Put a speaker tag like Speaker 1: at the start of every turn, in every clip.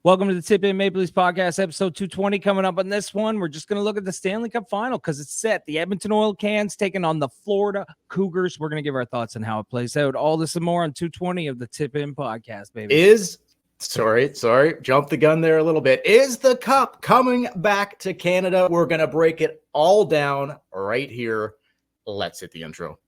Speaker 1: Welcome to the Tip In Maple Leafs podcast, episode 220. Coming up on this one, we're just going to look at the Stanley Cup Final because it's set. The Edmonton Oilers cans taking on the Florida Cougars. We're going to give our thoughts on how it plays out. All this and more on 220 of the Tip In podcast, baby.
Speaker 2: Sorry, jumped the gun there a little bit. Is the Cup coming back to Canada? We're going to break it all down right here. Let's hit the intro.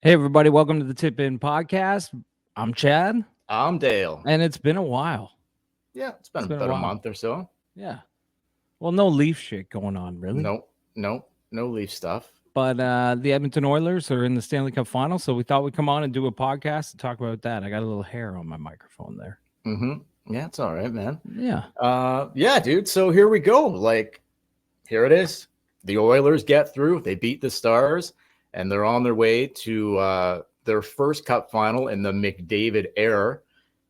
Speaker 1: Hey, everybody. Welcome to the Tip In podcast. I'm Chad.
Speaker 2: I'm Dale.
Speaker 1: And it's been a while.
Speaker 2: Yeah, it's been about a month or so.
Speaker 1: Yeah. Well, no Leaf shit going on, really.
Speaker 2: No Leaf stuff.
Speaker 1: But the Edmonton Oilers are in the Stanley Cup Final, so we thought we'd come on and do a podcast and talk about that. I got a little hair on my microphone there.
Speaker 2: Mm-hmm. Yeah, it's all right, man.
Speaker 1: Yeah.
Speaker 2: Yeah, dude. So here we go. Here it is. The Oilers get through. They beat the Stars. And they're on their way to their first Cup Final in the McDavid era.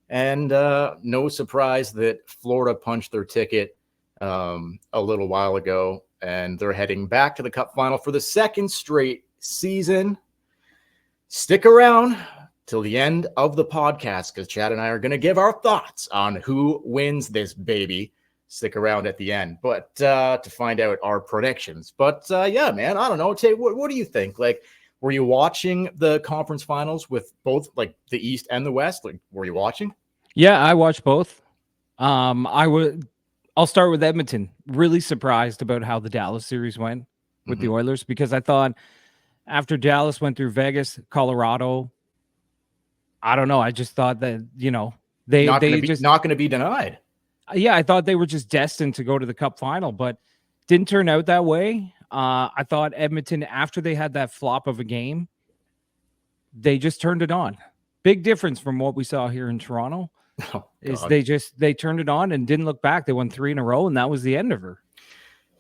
Speaker 2: And no surprise that Florida punched their ticket a little while ago. And they're heading back to the Cup Final for the second straight season. Stick around till the end of the podcast because Chad and I are going to give our thoughts on who wins this baby. Stick around at the end, but to find out our predictions. But yeah, man, I don't know. Tay, what do you think? Were you watching the conference finals with both the East and the West? Were you watching?
Speaker 1: Yeah, I watched both. I'll start with Edmonton. Really surprised about how the Dallas series went with the Oilers because I thought after Dallas went through Vegas, Colorado, I don't know. I just thought that they
Speaker 2: not going to be denied.
Speaker 1: Yeah, I thought they were just destined to go to the Cup Final, but didn't turn out that way. I thought Edmonton, after they had that flop of a game, they just turned it on. Big difference from what we saw here in Toronto is they turned it on and didn't look back. They won 3 in a row, and that was the end of her.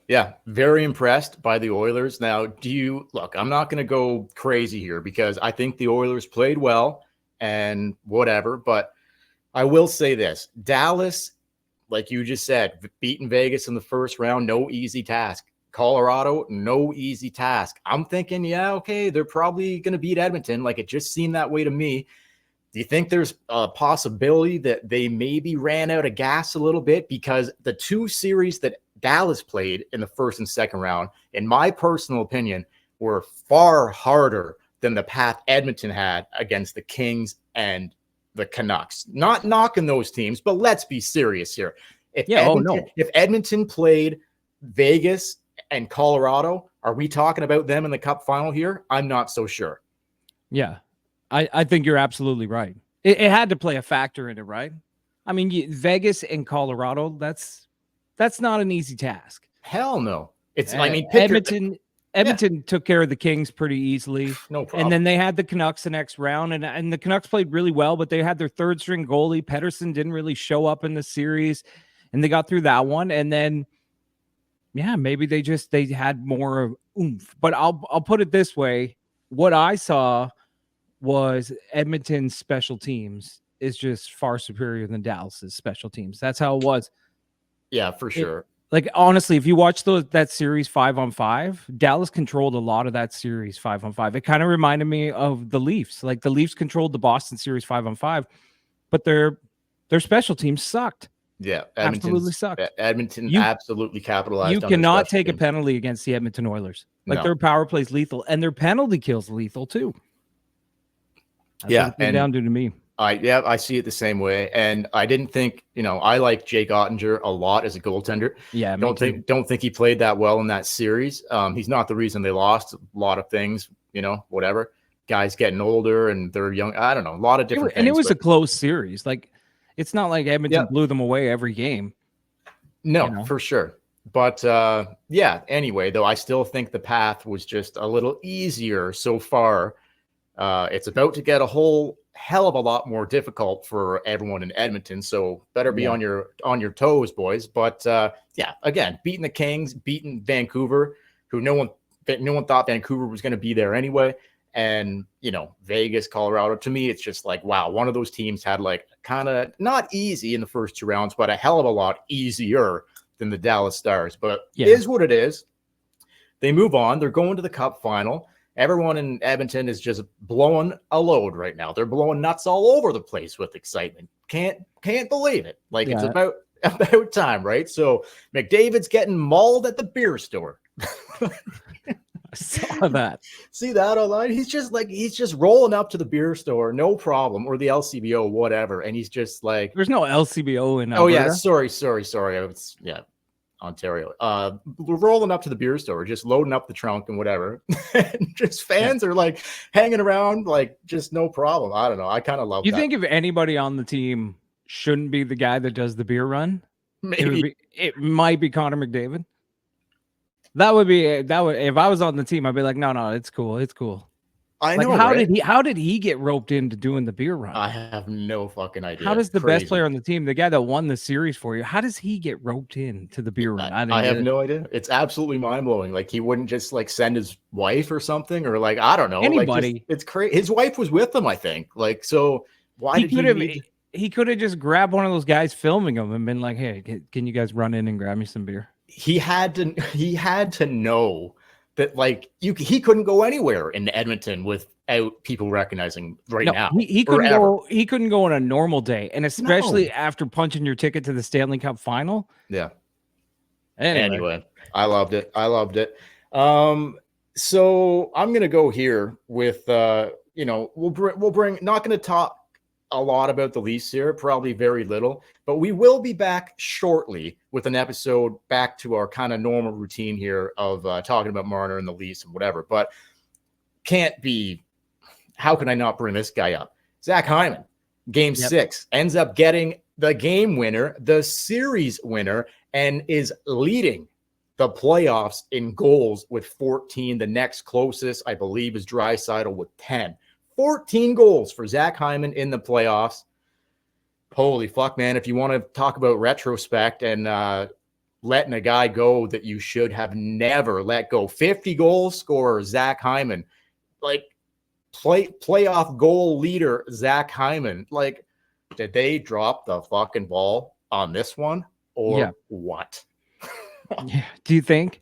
Speaker 2: Yeah, very impressed by the Oilers. Now, I'm not going to go crazy here because I think the Oilers played well and whatever, but I will say this. Dallas, like you just said, beating Vegas in the first round, no easy task. Colorado, no easy task. I'm thinking, yeah, okay, they're probably going to beat Edmonton. It just seemed that way to me. Do you think there's a possibility that they maybe ran out of gas a little bit? Because the 2 series that Dallas played in the first and second round, in my personal opinion, were far harder than the path Edmonton had against the Kings and the Canucks. Not knocking those teams, but let's be serious here. If Edmonton played Vegas and Colorado, are we talking about them in the Cup Final here? I'm not so sure.
Speaker 1: Yeah, I think you're absolutely right. It had to play a factor in it, right? I mean, Vegas and Colorado, that's not an easy task.
Speaker 2: Hell no.
Speaker 1: Edmonton took care of the Kings pretty easily.
Speaker 2: No problem.
Speaker 1: And then they had the Canucks the next round, and the Canucks played really well, but they had their third string goalie. Pettersson didn't really show up in the series, and they got through that one. And then, yeah, maybe they had more of oomph. But I'll put it this way. What I saw was Edmonton's special teams is just far superior than Dallas's special teams. That's how it was.
Speaker 2: Yeah, for sure.
Speaker 1: Honestly, if you watch that series 5-on-5, Dallas controlled a lot of that series 5-on-5. It kind of reminded me of the Leafs. The Leafs controlled the Boston series 5-on-5, but their special teams sucked.
Speaker 2: Yeah,
Speaker 1: absolutely sucked.
Speaker 2: Edmonton absolutely capitalized.
Speaker 1: You cannot take a penalty against the Edmonton Oilers. Their power play is lethal, and their penalty kills lethal too. That's what it came down to me.
Speaker 2: I see it the same way. And I didn't think, I like Jake Ottinger a lot as a goaltender.
Speaker 1: Yeah.
Speaker 2: Don't think he played that well in that series. He's not the reason they lost. A lot of things, whatever. Guys getting older and they're young. I don't know. A lot of different things.
Speaker 1: And it was a close series. It's not like Edmonton blew them away every game.
Speaker 2: No, for sure. But anyway, though, I still think the path was just a little easier so far. It's about to get a whole hell of a lot more difficult for everyone in Edmonton. So better be on your toes, boys. But yeah, again, beating the Kings, beating Vancouver, who no one thought Vancouver was going to be there anyway. And, Vegas, Colorado, to me, it's just like, wow, one of those teams had like kind of not easy in the first 2 rounds, but a hell of a lot easier than the Dallas Stars. But it is what it is. They move on. They're going to the Cup final. Everyone in Edmonton is just blowing a load right now. They're blowing nuts all over the place with excitement. Can't believe it. Like it's about time, right? So McDavid's getting mauled at the beer store.
Speaker 1: I saw that.
Speaker 2: See that online? He's just rolling up to the beer store, no problem, or the LCBO, whatever, and he's just like,
Speaker 1: there's no LCBO in Alberta.
Speaker 2: Oh yeah, sorry. Ontario. We're rolling up to the beer store, just loading up the trunk and whatever. And just fans are like hanging around, like just no problem. I don't know. I kind of love.
Speaker 1: You think if anybody on the team shouldn't be the guy that does the beer run,
Speaker 2: maybe
Speaker 1: it might be Connor McDavid. That would if I was on the team, I'd be like, no, it's cool.
Speaker 2: I know.
Speaker 1: How did he get roped into doing the beer run?
Speaker 2: I have no fucking idea.
Speaker 1: How does the best player on the team, the guy that won the series for you, how does he get roped into the beer run?
Speaker 2: I have no idea. It's absolutely mind blowing. Like he wouldn't just like send his wife or something, or like I don't know.
Speaker 1: Anybody.
Speaker 2: Like, it's crazy. His wife was with him, I think. Like so, why did
Speaker 1: he could have just grabbed one of those guys filming him and been like, "Hey, can you guys run in and grab me some beer?"
Speaker 2: He had to know that like he couldn't go anywhere in Edmonton without people recognizing now.
Speaker 1: He couldn't go on a normal day, and especially after punching your ticket to the Stanley Cup Final.
Speaker 2: Yeah.
Speaker 1: Anyway,
Speaker 2: I loved it. So I'm gonna go here with we'll bring not gonna talk a lot about the Leafs here, probably very little, but we will be back shortly with an episode back to our kind of normal routine here of talking about Marner and the Leafs and whatever. But how can I not bring this guy up? Zach Hyman, game 6, ends up getting the game winner, the series winner, and is leading the playoffs in goals with 14. The next closest, I believe, is Draisaitl with 10. 14 goals for Zach Hyman in the playoffs. Holy fuck, man. If you want to talk about retrospect and letting a guy go that you should have never let go. 50 goal scorer, Zach Hyman. Like, playoff goal leader, Zach Hyman. Like, did they drop the fucking ball on this one or what?
Speaker 1: Yeah. Do you think?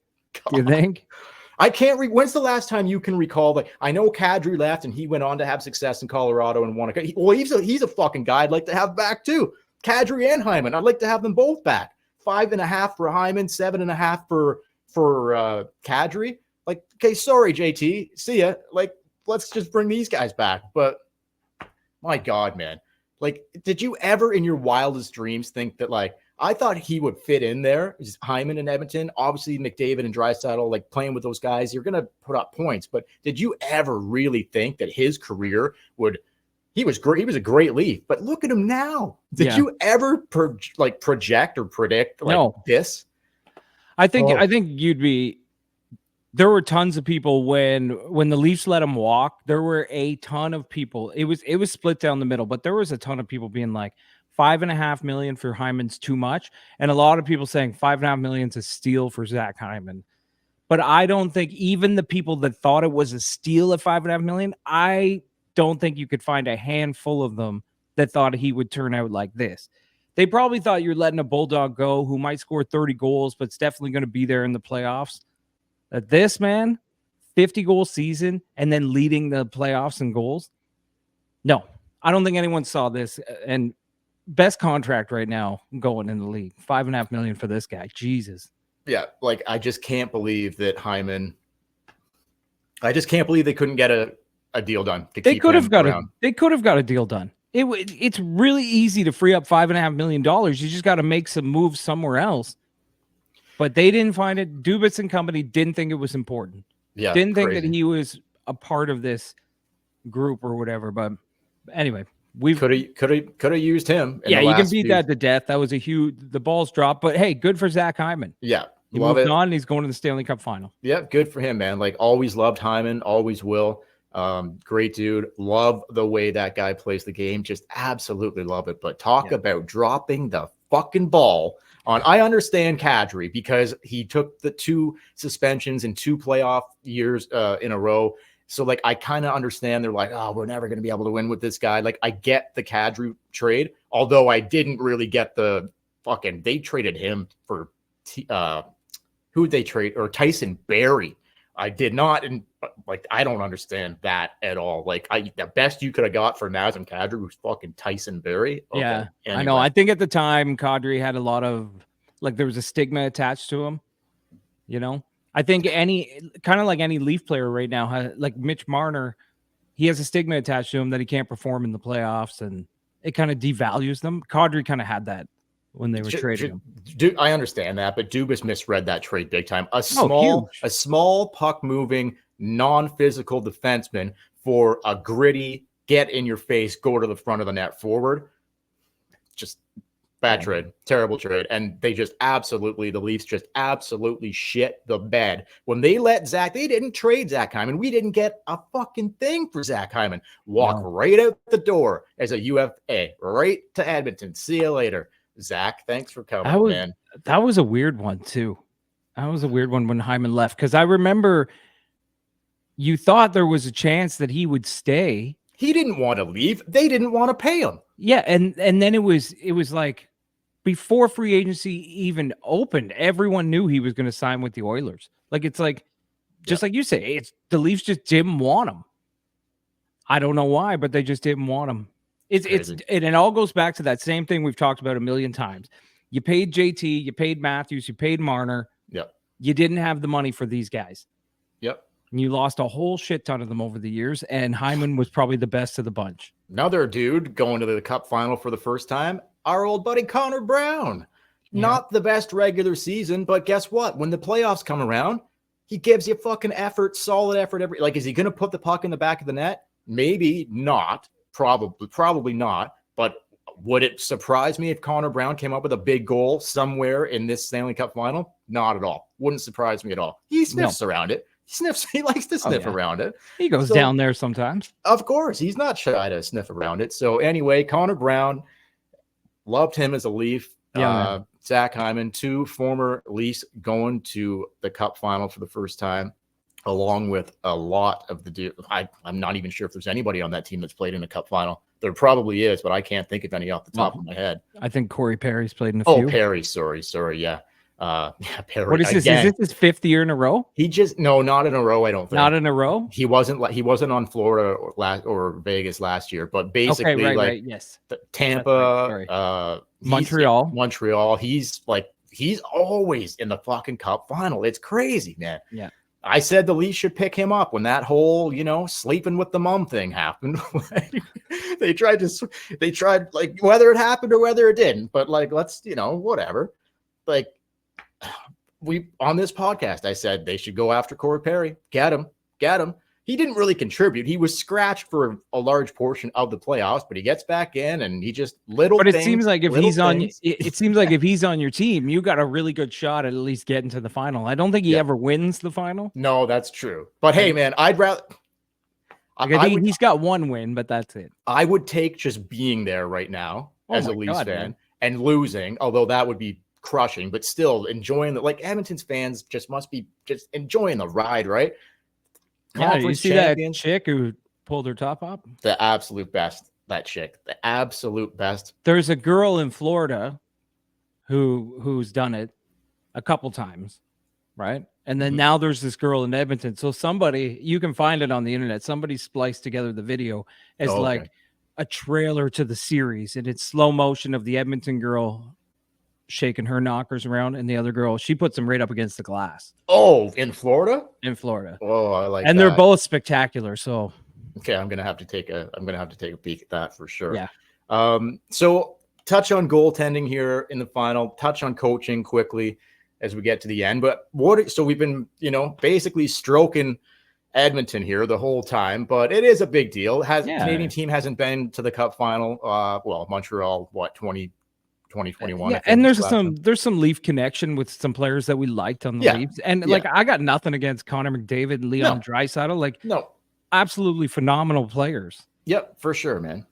Speaker 1: I
Speaker 2: can't when's the last time you can recall that? I know Kadri left and he went on to have success in Colorado and won he's a fucking guy I'd like to have back too. Kadri and Hyman. I'd like to have them both back. 5.5 for Hyman, 7.5 for Kadri. Like, okay, sorry, JT. See ya. Like, let's just bring these guys back. But my God, man. Like, did you ever in your wildest dreams think that, like, I thought he would fit in there, Hyman in Edmonton. Obviously, McDavid and Draisaitl, like playing with those guys, you're going to put up points. But did you ever really think that his career he was great. He was a great Leaf. But look at him now. Did you ever project or predict this?
Speaker 1: I think there were tons of people when the Leafs let him walk. There were a ton of people. It was split down the middle, but there was a ton of people being like, $5.5 million for Hyman's too much. And a lot of people saying $5.5 million is a steal for Zach Hyman. But I don't think even the people that thought it was a steal at $5.5 million, I don't think you could find a handful of them that thought he would turn out like this. They probably thought you're letting a Bulldog go who might score 30 goals, but it's definitely going to be there in the playoffs. This man, 50-goal season and then leading the playoffs in goals. No, I don't think anyone saw this. And best contract right now going in the league. $5.5 million for this guy. Jesus.
Speaker 2: Yeah, like I just can't believe that Hyman. I just can't believe they couldn't get a deal done.
Speaker 1: They could have got a deal done. It's really easy to free up $5.5 million. You just got to make some moves somewhere else. But they didn't find it. Dubas and company didn't think it was important.
Speaker 2: Yeah,
Speaker 1: didn't think that he was a part of this group or whatever. But anyway. We
Speaker 2: could have used him.
Speaker 1: Yeah, you can beat that to death. That was the balls dropped, but hey, good for Zach Hyman.
Speaker 2: Yeah,
Speaker 1: he moved on. And he's going to the Stanley Cup Final.
Speaker 2: Yeah, good for him, man. Like always loved Hyman, always will. Great dude. Love the way that guy plays the game. Just absolutely love it. But talk about dropping the fucking ball on. I understand Kadri because he took the 2 suspensions in 2 playoff years in a row. So, like, I kind of understand. They're like, oh, we're never going to be able to win with this guy. Like, I get the Kadri trade, although I didn't really get the fucking. They traded him for who'd they trade? Or Tyson Barrie. I did not, and like, I don't understand that at all. Like, the best you could have got for Nazem Kadri was fucking Tyson Barrie. Okay.
Speaker 1: Yeah,
Speaker 2: anyway.
Speaker 1: I know. I think at the time, Kadri had a lot of, like, there was a stigma attached to him. You know, I think any Leaf player right now, like Mitch Marner, he has a stigma attached to him that he can't perform in the playoffs, and it kind of devalues them. Kadri kind of had that when they were trading him.
Speaker 2: I understand that, but Dubas misread that trade big time. A small puck moving, non-physical defenseman for a gritty, get in your face, go to the front of the net forward. Just bad trade, terrible trade. And they just absolutely, the Leafs just absolutely shit the bed. When they let Zach, they didn't trade Zach Hyman. We didn't get a fucking thing for Zach Hyman. Walk right out the door as a UFA, right to Edmonton. See you later. Zach, thanks for coming, man.
Speaker 1: That was a weird one, too. That was a weird one when Hyman left, because I remember you thought there was a chance that he would stay.
Speaker 2: He didn't want to leave. They didn't want to pay him.
Speaker 1: Yeah, and then it was like before free agency even opened, everyone knew he was going to sign with the Oilers. Like, it's like, just like you say, it's the Leafs just didn't want him. I don't know why, but they just didn't want him. It all goes back to that same thing we've talked about a million times. You paid JT, you paid Matthews, you paid Marner.
Speaker 2: Yep.
Speaker 1: You didn't have the money for these guys.
Speaker 2: Yep.
Speaker 1: And you lost a whole shit ton of them over the years, and Hyman was probably the best of the bunch.
Speaker 2: Another dude going to the Cup Final for the first time, our old buddy Connor Brown. Yeah. Not the best regular season, but guess what? When the playoffs come around, he gives you fucking effort, solid effort. Like, is he going to put the puck in the back of the net? Maybe not. Probably not. But would it surprise me if Connor Brown came up with a big goal somewhere in this Stanley Cup Final? Not at all. Wouldn't surprise me at all. He sniffs around it. He likes to sniff around it.
Speaker 1: He goes down there sometimes.
Speaker 2: Of course. He's not shy to sniff around it. So anyway, Connor Brown, loved him as a Leaf.
Speaker 1: Yeah,
Speaker 2: Zach Hyman, 2 former Leafs going to the Cup Final for the first time, along with a lot of the I'm not even sure if there's anybody on that team that's played in a Cup Final. There probably is, but I can't think of any off the top of my head.
Speaker 1: I think Corey Perry's played in a few.
Speaker 2: Oh, Perry. Sorry. Yeah. Perry.
Speaker 1: What is this? Again, is this his 5th year in a row?
Speaker 2: Not in a row. I don't think.
Speaker 1: Not in a row.
Speaker 2: He wasn't on Florida or Vegas last year, but basically,
Speaker 1: right, yes.
Speaker 2: Tampa, Montreal. He's always in the fucking Cup Final. It's crazy, man.
Speaker 1: Yeah.
Speaker 2: I said the Leafs should pick him up when that whole, sleeping with the mom thing happened. they tried like whether it happened or whether it didn't, but like, let's, whatever. Like, we on this podcast, I said they should go after Corey Perry. Get him. He didn't really contribute. He was scratched for a large portion of the playoffs, but he gets back in and he just
Speaker 1: it seems like if he's on, it seems like if he's on your team, you got a really good shot at least getting to the final. I don't think he ever wins the final.
Speaker 2: No, that's true. But hey, man, I'd rather.
Speaker 1: He's got 1 win, but that's it.
Speaker 2: I would take just being there right now as a Leafs fan and losing, although that would be crushing, but still enjoying Edmonton's fans must be just enjoying the ride, right?
Speaker 1: Yeah, you see that chick who pulled her top up?
Speaker 2: The absolute best, that chick. The absolute best.
Speaker 1: There's a girl in Florida who's done it a couple times, right? And then now there's this girl in Edmonton. So you can find it on the internet. Somebody spliced together the video as like a trailer to the series, and it's slow motion of the Edmonton girl shaking her knockers around, and the other girl, she puts them right up against the glass.
Speaker 2: Oh, in Florida?
Speaker 1: In Florida.
Speaker 2: Oh, I like
Speaker 1: and
Speaker 2: that.
Speaker 1: They're both spectacular. So
Speaker 2: okay, I'm gonna have to take a peek at that for sure.
Speaker 1: Yeah.
Speaker 2: So touch on goaltending here in the final, touch on coaching quickly as we get to the end. But so we've been, basically stroking Edmonton here the whole time, but it is a big deal. Canadian team hasn't been to the Cup Final. Montreal, 2021.
Speaker 1: Yeah, and there's some Leaf connection with some players that we liked on the Leafs. And I got nothing against Connor McDavid and Leon Draisaitl. absolutely phenomenal players.
Speaker 2: Yep, for sure, man.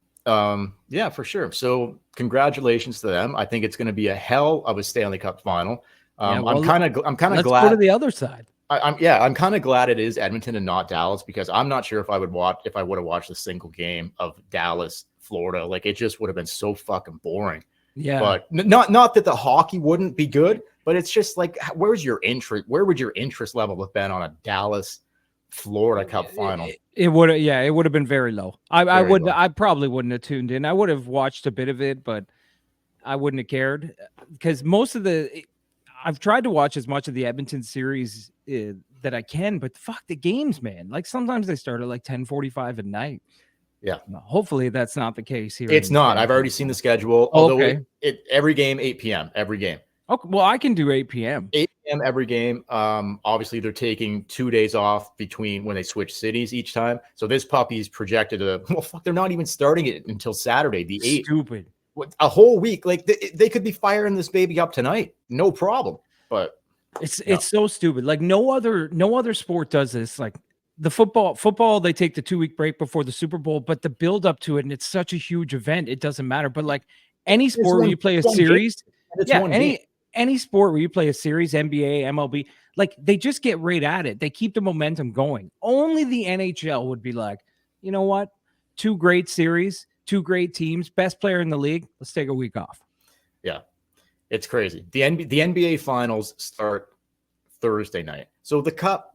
Speaker 2: Yeah, for sure. So congratulations to them. I think it's going to be a hell of a Stanley Cup final. I'm kind of
Speaker 1: let's
Speaker 2: glad.
Speaker 1: go to the other side.
Speaker 2: I'm kind of glad it is Edmonton and not Dallas, because I'm not sure if I would have watched a single game of Dallas, Florida. Like, it just would have been so fucking boring.
Speaker 1: Yeah.
Speaker 2: But not that the hockey wouldn't be good, but it's just like, where's your interest? Where would your interest level have been on a Dallas Florida Cup final?
Speaker 1: It would have been very low. I probably wouldn't have tuned in. I would have watched a bit of it, but I wouldn't have cared, because I've tried to watch as much of the Edmonton series that I can, but fuck the games, man. Like, sometimes they start at like 10:45 at night.
Speaker 2: Yeah.
Speaker 1: Hopefully that's not the case here.
Speaker 2: It's not. I've already seen the schedule. Although every game, 8 p.m. every game.
Speaker 1: Okay, well, I can do 8 p.m.
Speaker 2: 8 p.m. every game. Obviously, they're taking 2 days off between when they switch cities each time. So this puppy's projected they're not even starting it until Saturday, the 8th.
Speaker 1: Stupid.
Speaker 2: A whole week. Like, they could be firing this baby up tonight. No problem. But
Speaker 1: it's so stupid. Like, no other sport does this. Like, the football, they take the 2-week break before the Super Bowl, but the build up to it, and it's such a huge event, it doesn't matter. But like any sport where you play a series, any sport where you play a series, NBA, MLB, like, they just get right at it. They keep the momentum going. Only the NHL would be like, you know what? 2 great series, 2 great teams, best player in the league. Let's take a week off.
Speaker 2: Yeah, it's crazy. The NBA finals start Thursday night. So the cup,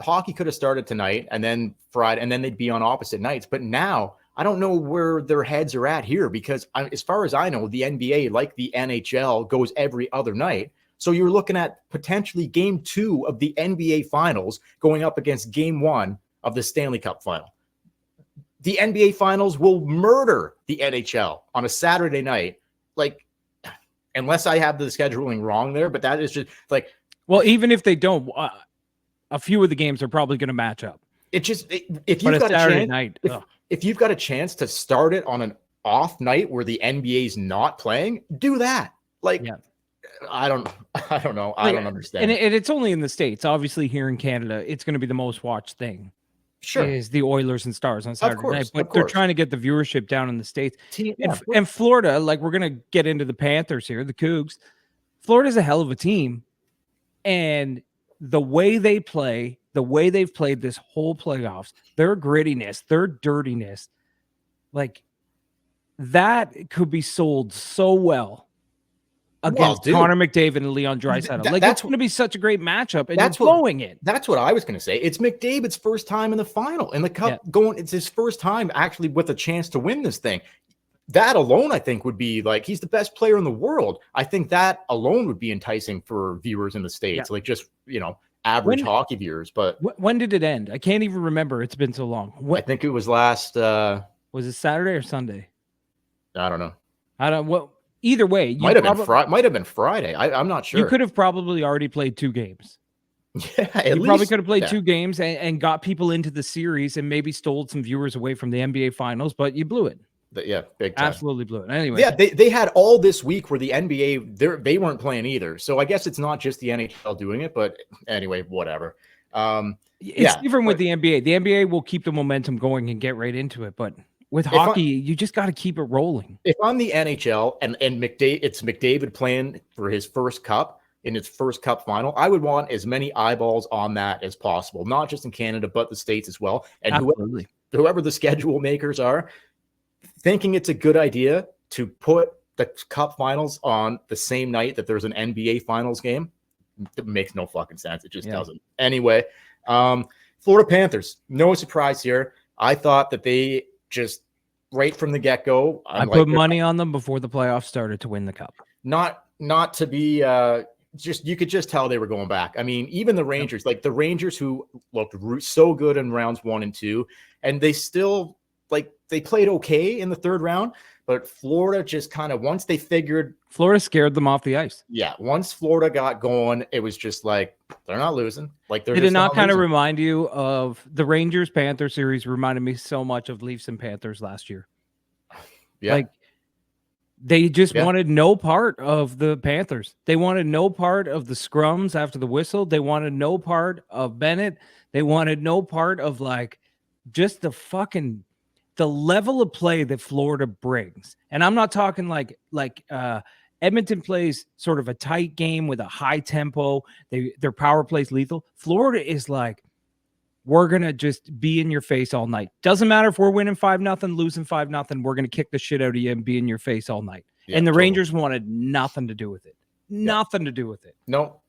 Speaker 2: hockey could have started tonight and then Friday, and then they'd be on opposite nights. But now I don't know where their heads are at here, because as far as I know, the NBA, like the NHL, goes every other night. So you're looking at potentially game 2 of the NBA finals going up against game 1 of the Stanley Cup final. The NBA finals will murder the NHL on a Saturday night. Like, unless I have the scheduling wrong there, but that is just like,
Speaker 1: well, even if they don't, a few of the games are probably going to match up.
Speaker 2: If you've got a
Speaker 1: Saturday
Speaker 2: chance,
Speaker 1: night,
Speaker 2: if you've got a chance to start it on an off night where the NBA's not playing, do that. Like, I don't know. I don't understand.
Speaker 1: And it's only in the States. Obviously, here in Canada, it's going to be the most watched thing.
Speaker 2: Sure,
Speaker 1: is the Oilers and Stars on Saturday night, but they're
Speaker 2: course.
Speaker 1: trying to get the viewership down in the States. And Florida, like, we're going to get into the Panthers here, the Cougs. Florida's a hell of a team. And the way they play, the way they've played this whole playoffs, their grittiness, their dirtiness, like, that could be sold so well against Connor McDavid and Leon Draisaitl. It's going to be such a great matchup, and that's blowing it.
Speaker 2: That's what I was going to say. It's McDavid's first time in the final, in the cup going. It's his first time actually with a chance to win this thing. That alone, I think, would be like, he's the best player in the world. I think that alone would be enticing for viewers in the States, like, just, average hockey viewers. But
Speaker 1: when did it end? I can't even remember. It's been so long.
Speaker 2: I think it was last.
Speaker 1: Was it Saturday or Sunday?
Speaker 2: I don't know.
Speaker 1: Either way,
Speaker 2: might have been Friday. I'm not sure.
Speaker 1: You could have probably already played 2 games.
Speaker 2: Yeah,
Speaker 1: you probably could have played 2 games and got people into the series and maybe stole some viewers away from the NBA finals, but you blew it.
Speaker 2: Big time.
Speaker 1: Absolutely blew it. Anyway,
Speaker 2: they had all this week where the NBA they weren't playing either. So I guess it's not just the NHL doing it, but anyway, whatever.
Speaker 1: It's different with the NBA. The NBA will keep the momentum going and get right into it, but with hockey, you just got to keep it rolling.
Speaker 2: If I'm the NHL and it's McDavid playing for his first cup in his first cup final, I would want as many eyeballs on that as possible, not just in Canada, but the States as well. And whoever the schedule makers are, thinking it's a good idea to put the cup finals on the same night that there's an NBA finals game, it makes no fucking sense. It just doesn't. Anyway, Florida Panthers, no surprise here. I thought that they just right from the get-go.
Speaker 1: I put money on them before the playoffs started to win the cup.
Speaker 2: Not to be just, you could just tell they were going back. I mean, even the Rangers, like the Rangers who looked so good in rounds 1 and 2, and they still, like, they played okay in the 3rd round, but Florida just kind of, once they figured,
Speaker 1: Florida scared them off the ice.
Speaker 2: Yeah, once Florida got going, it was just like, they're not losing. Like,
Speaker 1: did it not kind of remind you of the Rangers Panthers series? Reminded me so much of Leafs and Panthers last year.
Speaker 2: Yeah,
Speaker 1: like, they just wanted no part of the Panthers. They wanted no part of the scrums after the whistle. They wanted no part of Bennett. They wanted no part of, like, just the level of play that Florida brings. And I'm not talking like Edmonton plays sort of a tight game with a high tempo. Their power plays lethal. Florida is like, we're going to just be in your face all night. Doesn't matter if we're winning 5-0, losing 5-0. We're going to kick the shit out of you and be in your face all night.
Speaker 2: Yeah,
Speaker 1: and the
Speaker 2: totally.
Speaker 1: Rangers wanted nothing to do with it. Nothing to do with it.
Speaker 2: No.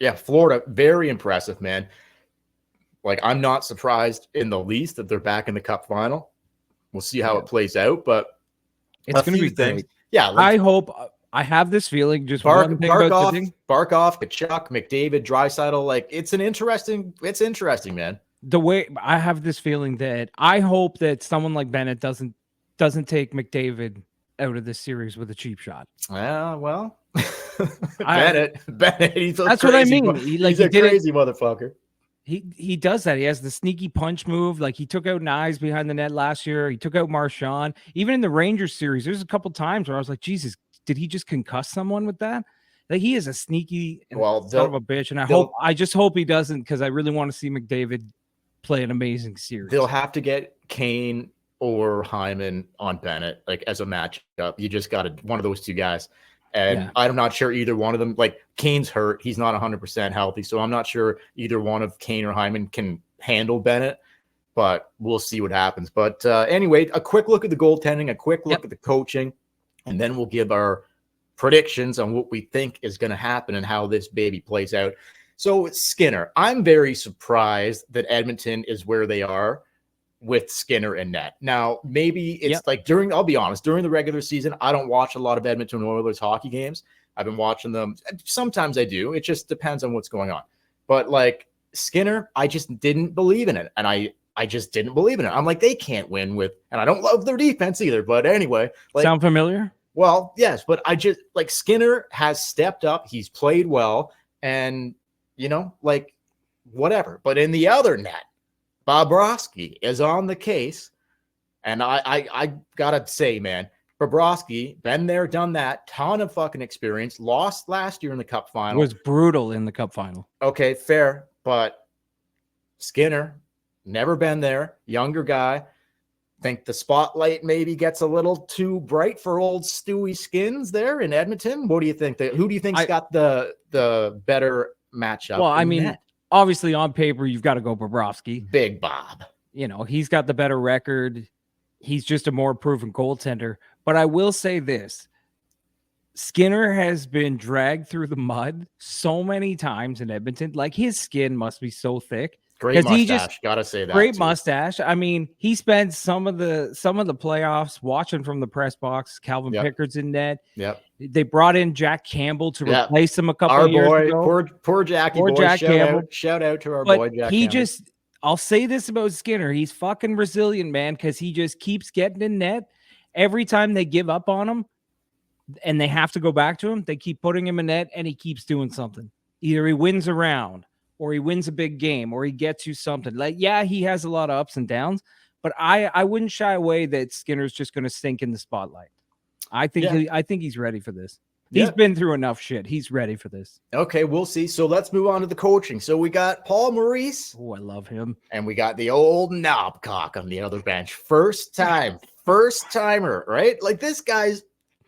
Speaker 2: Yeah, Florida, very impressive, man. Like, I'm not surprised in the least that they're back in the Cup final. We'll see how it plays out, but
Speaker 1: it's going to be great.
Speaker 2: Yeah,
Speaker 1: I hope. I have this feeling. Just
Speaker 2: Barkov, Kachuk, McDavid, Draisaitl. Like, it's interesting, man.
Speaker 1: The way I have this feeling that I hope that someone like Bennett doesn't take McDavid out of this series with a cheap shot.
Speaker 2: Well, Bennett.
Speaker 1: That's what I mean.
Speaker 2: He's a crazy motherfucker.
Speaker 1: He does that. He has the sneaky punch move. Like, he took out Nyes behind the net last year. He took out Marchand. Even in the Rangers series, there's a couple times where I was like, Jesus, did he just concuss someone with that? Like, he is a sneaky son of a bitch. And I just hope he doesn't, because I really want to see McDavid play an amazing series.
Speaker 2: They'll have to get Kane or Hyman on Bennett, like, as a matchup. You just got one of those two guys. And I'm not sure either one of them, like, Kane's hurt. He's not 100% healthy. So I'm not sure either one of Kane or Hyman can handle Bennett, but we'll see what happens. But anyway, a quick look at the goaltending, a quick look at the coaching, and then we'll give our predictions on what we think is going to happen and how this baby plays out. So Skinner, I'm very surprised that Edmonton is where they are with Skinner and net. Now, maybe it's like I'll be honest, during the regular season, I don't watch a lot of Edmonton Oilers hockey games. I've been watching them. Sometimes I do. It just depends on what's going on. But like Skinner, I just didn't believe in it. And I just didn't believe in it. I'm like, they can't win with, and I don't love their defense either. But anyway, like,
Speaker 1: sound familiar?
Speaker 2: Well, yes, but I just like Skinner has stepped up. He's played well, and like whatever. But in the other net, Bobrovsky is on the case, and I gotta say, man, Bobrovsky, been there, done that, ton of fucking experience. Lost last year in the Cup final.
Speaker 1: Was brutal in the Cup final.
Speaker 2: Okay, fair, but Skinner, never been there, younger guy. Think the spotlight maybe gets a little too bright for old Stewie Skins there in Edmonton. What do you think? Who do you think's got the better matchup?
Speaker 1: Well, I mean, obviously on paper, you've got to go Bobrovsky.
Speaker 2: Big Bob.
Speaker 1: He's got the better record. He's just a more proven goaltender. But I will say this. Skinner has been dragged through the mud so many times in Edmonton. Like, his skin must be so thick.
Speaker 2: Great mustache. Gotta say that.
Speaker 1: Great mustache. I mean, he spent some of the playoffs watching from the press box. Calvin Pickard's in net.
Speaker 2: Yep.
Speaker 1: They brought in Jack Campbell to replace him a couple of years ago.
Speaker 2: Poor Jackie boy.
Speaker 1: Jack Campbell.
Speaker 2: Shout out to our boy Jack Campbell.
Speaker 1: I'll say this about Skinner. He's fucking resilient, man, because he just keeps getting in net. Every time they give up on him and they have to go back to him, they keep putting him in net, and he keeps doing something. Either he wins a round, or he wins a big game, or he gets you something. Like, he has a lot of ups and downs, but I wouldn't shy away that Skinner's just going to stink in the spotlight. I think he's ready for this. He's been through enough shit. He's ready for this.
Speaker 2: Okay, we'll see. So let's move on to the coaching. So we got Paul Maurice.
Speaker 1: Oh, I love him.
Speaker 2: And we got the old knobcock on the other bench. First timer, right? Like, this guy's,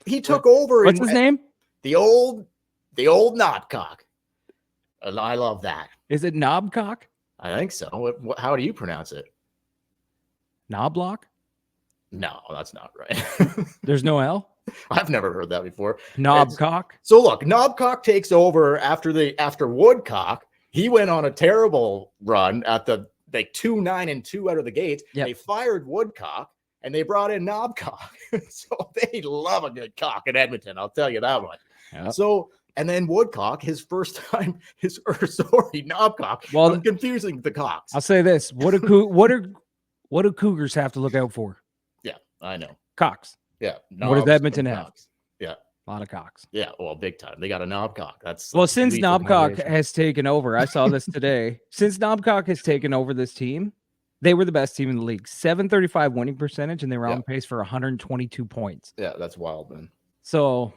Speaker 2: he took over.
Speaker 1: What's his name?
Speaker 2: The old knobcock. And I love that.
Speaker 1: Is it knobcock?
Speaker 2: I think so. How do you pronounce it?
Speaker 1: Knoblock?
Speaker 2: No, that's not right.
Speaker 1: There's no L?
Speaker 2: I've never heard that before.
Speaker 1: Knobcock.
Speaker 2: So look, Knobcock takes over after Woodcock. He went on a terrible run at the 2-9-2 out of the gate. Yep. They fired Woodcock and they brought in Knobcock. So they love a good cock in Edmonton. I'll tell you that one. Yep. So, and then Woodcock, his first time, Knobcock. Well, I'm confusing the cocks.
Speaker 1: I'll say this: what do Cougars have to look out for?
Speaker 2: Yeah, I know.
Speaker 1: Cocks.
Speaker 2: Yeah.
Speaker 1: What does Edmonton have?
Speaker 2: Yeah.
Speaker 1: A lot of cocks.
Speaker 2: Yeah, well, big time. They got a knobcock.
Speaker 1: Since Knobcock has taken over, I saw this today. Since Knobcock has taken over this team, they were the best team in the league. 735 winning percentage, and they were on pace for 122 points.
Speaker 2: Yeah, that's wild, man.
Speaker 1: So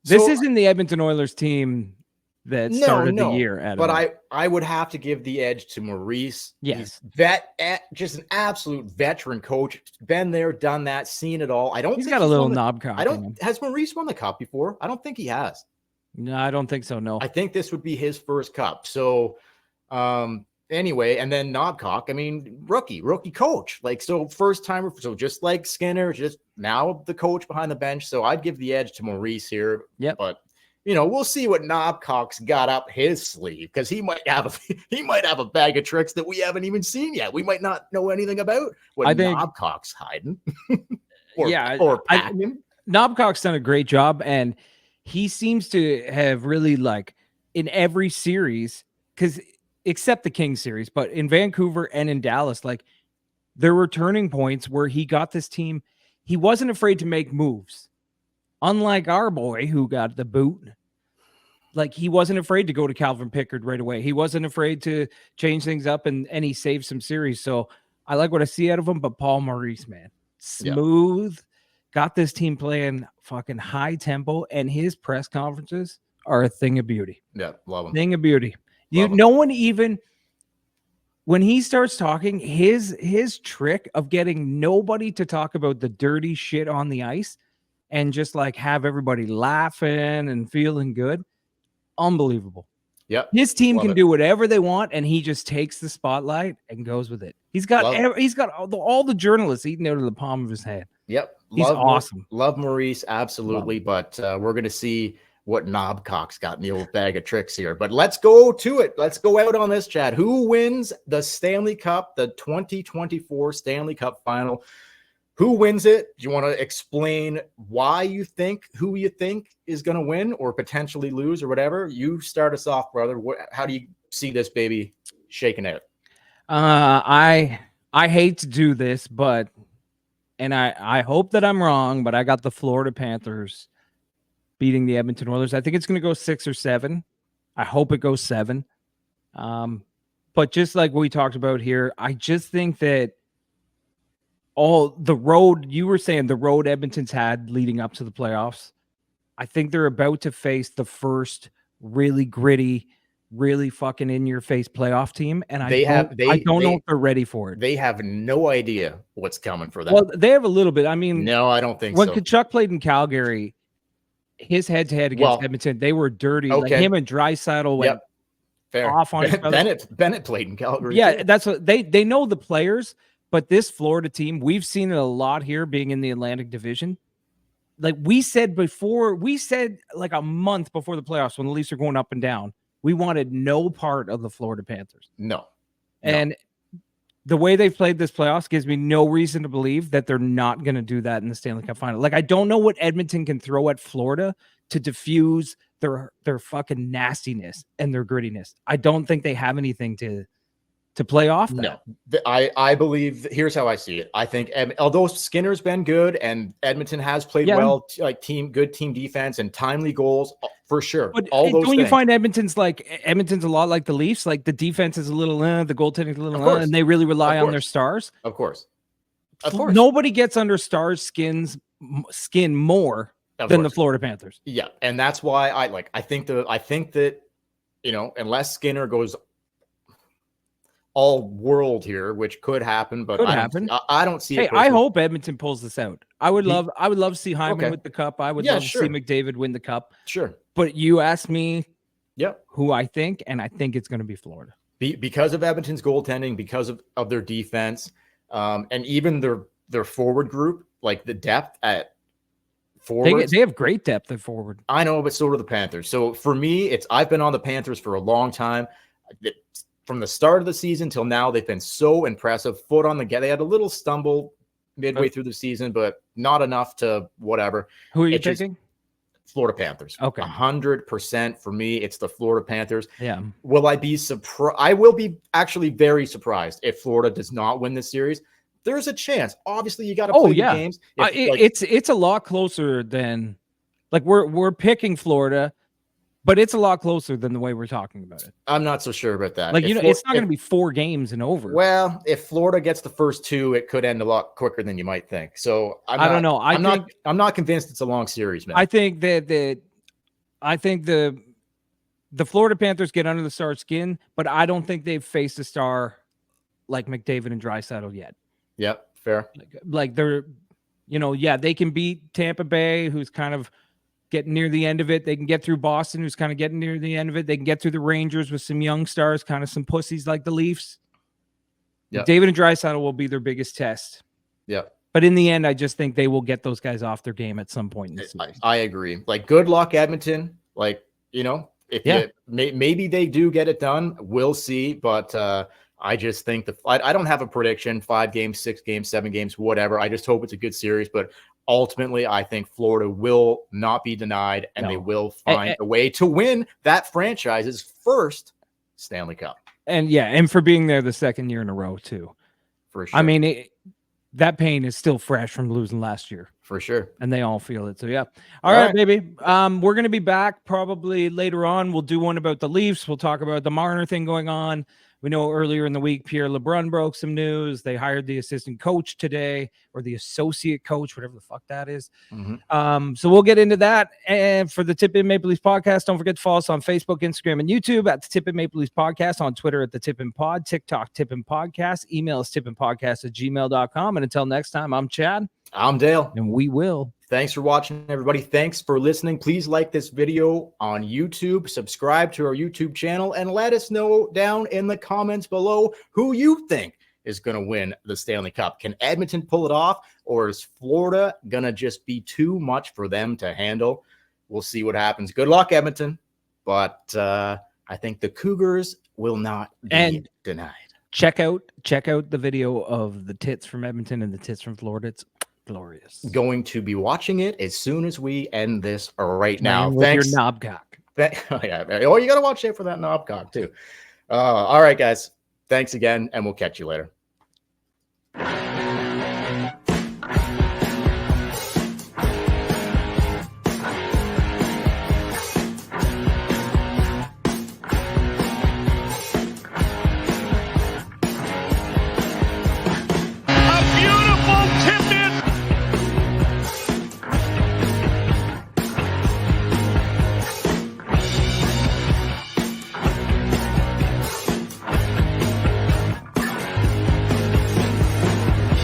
Speaker 1: this isn't the Edmonton Oilers team that started the year.
Speaker 2: But I would have to give the edge to Maurice.
Speaker 1: Yes.
Speaker 2: He's just an absolute veteran coach. Been there, done that, seen it all.
Speaker 1: He's got a little knob cock.
Speaker 2: Has Maurice won the cup before? I don't think he has.
Speaker 1: No, I don't think so. No.
Speaker 2: I think this would be his first cup. So anyway, and then Knobcock, I mean, rookie coach. Like, so first timer. So just like Skinner, just now the coach behind the bench. So I'd give the edge to Maurice here.
Speaker 1: Yep.
Speaker 2: But we'll see what Knobcock's got up his sleeve, because he might have a bag of tricks that we haven't even seen yet. We might not know anything about what Knobcock's hiding. or packing.
Speaker 1: Knobcock's done a great job, and he seems to have really, like, in every series, because except the Kings series, but in Vancouver and in Dallas, like, there were turning points where he got this team. He wasn't afraid to make moves. Unlike our boy who got the boot, like, he wasn't afraid to go to Calvin Pickard right away. He wasn't afraid to change things up, and he saved some series. So I like what I see out of him. But Paul Maurice, man, smooth, got this team playing fucking high tempo, and his press conferences are a thing of beauty.
Speaker 2: Yeah, love him.
Speaker 1: Thing of beauty. No one even, when he starts talking, his trick of getting nobody to talk about the dirty shit on the ice and just like have everybody laughing and feeling good. Unbelievable.
Speaker 2: Yep.
Speaker 1: His team can do whatever they want, and he just takes the spotlight and goes with it. He's got all the journalists eating out of the palm of his hand.
Speaker 2: Yep.
Speaker 1: He's awesome.
Speaker 2: Love Maurice, absolutely. But we're going to see what Knobcock's got in the old bag of tricks here. But let's go to it. Let's go out on this, Chad. Who wins the Stanley Cup, the 2024 Stanley Cup Final? Who wins it? Do you want to explain who you think is going to win or potentially lose or whatever? You start us off, brother. How do you see this baby shaking out?
Speaker 1: I hate to do this, and I hope that I'm wrong, but I got the Florida Panthers beating the Edmonton Oilers. I think it's going to go 6 or 7. I hope it goes 7. But just like we talked about here, I just think that you were saying the road Edmonton's had leading up to the playoffs, I think they're about to face the first really gritty, really fucking in-your-face playoff team, and I don't know if they're ready for it.
Speaker 2: They have no idea what's coming for them.
Speaker 1: Well, they have a little bit. I mean,
Speaker 2: no, I don't think
Speaker 1: so.
Speaker 2: When
Speaker 1: Tkachuk played in Calgary, his head-to-head against Edmonton, they were dirty. Okay. Like him and Draisaitl went off on each other.
Speaker 2: Bennett played in Calgary.
Speaker 1: Yeah, that's what they know the players, but this Florida team, we've seen it a lot here being in the Atlantic Division. Like we said like a month before the playoffs when the Leafs are going up and down, we wanted no part of the Florida Panthers.
Speaker 2: No.
Speaker 1: And the way they've played this playoffs gives me no reason to believe that they're not going to do that in the Stanley Cup Final. Like, I don't know what Edmonton can throw at Florida to diffuse their fucking nastiness and their grittiness. I don't think they have anything to play off that.
Speaker 2: No, I believe, here's how I see it. I think although Skinner's been good and Edmonton has played well, like good team defense and timely goals for sure.
Speaker 1: But don't you find Edmonton's a lot like the Leafs? Like the defense is a little, the goaltending's a little, and they really rely on their stars.
Speaker 2: Of course.
Speaker 1: Nobody gets under stars' skin more than the Florida Panthers.
Speaker 2: Yeah, and that's why I think that unless Skinner goes all world here, which could happen, but I don't see it.
Speaker 1: Hey, I hope Edmonton pulls this out. I would love to see Hyman with the cup. I would love to see McDavid win the cup.
Speaker 2: Sure.
Speaker 1: But you asked me who I think, and I think it's going to be Florida.
Speaker 2: Because of Edmonton's goaltending, because of their defense, and even their forward group, like the depth at forward.
Speaker 1: They have great depth at forward.
Speaker 2: I know, but so do the Panthers. So for me, I've been on the Panthers for a long time. From the start of the season till now, they've been so impressive. Foot on the gas. They had a little stumble midway through the season, but not enough to whatever.
Speaker 1: Who are you picking?
Speaker 2: Florida Panthers.
Speaker 1: Okay.
Speaker 2: 100% for me. It's the Florida Panthers.
Speaker 1: Yeah.
Speaker 2: Will I be surprised? I will be actually very surprised if Florida does not win this series. There's a chance. Obviously, you got to play the games.
Speaker 1: It's a lot closer than we're picking Florida, but it's a lot closer than the way we're talking about it.
Speaker 2: I'm not so sure about that.
Speaker 1: It's not going to be 4 games and over.
Speaker 2: Well, if Florida gets the first 2, it could end a lot quicker than you might think. So
Speaker 1: I don't know.
Speaker 2: I'm not convinced it's a long series, man.
Speaker 1: I think that the the Florida Panthers get under the Stars' skin, but I don't think they've faced a star like McDavid and Draisaitl yet.
Speaker 2: Yep, fair.
Speaker 1: Like they're, they can beat Tampa Bay, who's kind of getting near the end of it. They can get through Boston, who's kind of getting near the end of it. They can get through the Rangers with some young stars, kind of some pussies like the Leafs. Yep. David and Draisaitl will be their biggest test.
Speaker 2: Yep.
Speaker 1: But in the end, I just think they will get those guys off their game at some point in the series.
Speaker 2: I agree. Like, good luck, Edmonton. Like, if maybe they do get it done, we'll see. But I just think I don't have a prediction, 5 games, 6 games, 7 games, whatever. I just hope it's a good series. But ultimately, I think Florida will not be denied, and they will find a way to win that franchise's first Stanley Cup.
Speaker 1: And for being there the second year in a row, too.
Speaker 2: For sure.
Speaker 1: I mean, that pain is still fresh from losing last year.
Speaker 2: For sure.
Speaker 1: And they all feel it. So, yeah. All right, baby. We're going to be back probably later on. We'll do one about the Leafs. We'll talk about the Marner thing going on. We know earlier in the week, Pierre LeBrun broke some news. They hired the assistant coach today, or the associate coach, whatever the fuck that is.
Speaker 2: Mm-hmm.
Speaker 1: So we'll get into that. And for the Tip In Maple Leafs podcast, don't forget to follow us on Facebook, Instagram, and YouTube at the Tip In Maple Leafs podcast, on Twitter at the Tip In Pod, TikTok, Tip In Podcast, email us tipinpodcast@gmail.com. And until next time, I'm Chad.
Speaker 2: I'm Dale.
Speaker 1: And we will.
Speaker 2: Thanks for watching, everybody. Thanks for listening. Please like this video on YouTube, subscribe to our YouTube channel, and let us know down in the comments below who you think is going to win the Stanley Cup. Can Edmonton pull it off, or is Florida going to just be too much for them to handle? We'll see what happens. Good luck, Edmonton. But I think the Cougars will not be denied.
Speaker 1: Check out the video of the tits from Edmonton and the tits from Florida. It's glorious.
Speaker 2: Going to be watching it as soon as we end this right now.
Speaker 1: With your knobcock.
Speaker 2: You got to watch it for that knobcock too. All right, guys. Thanks again, and we'll catch you later.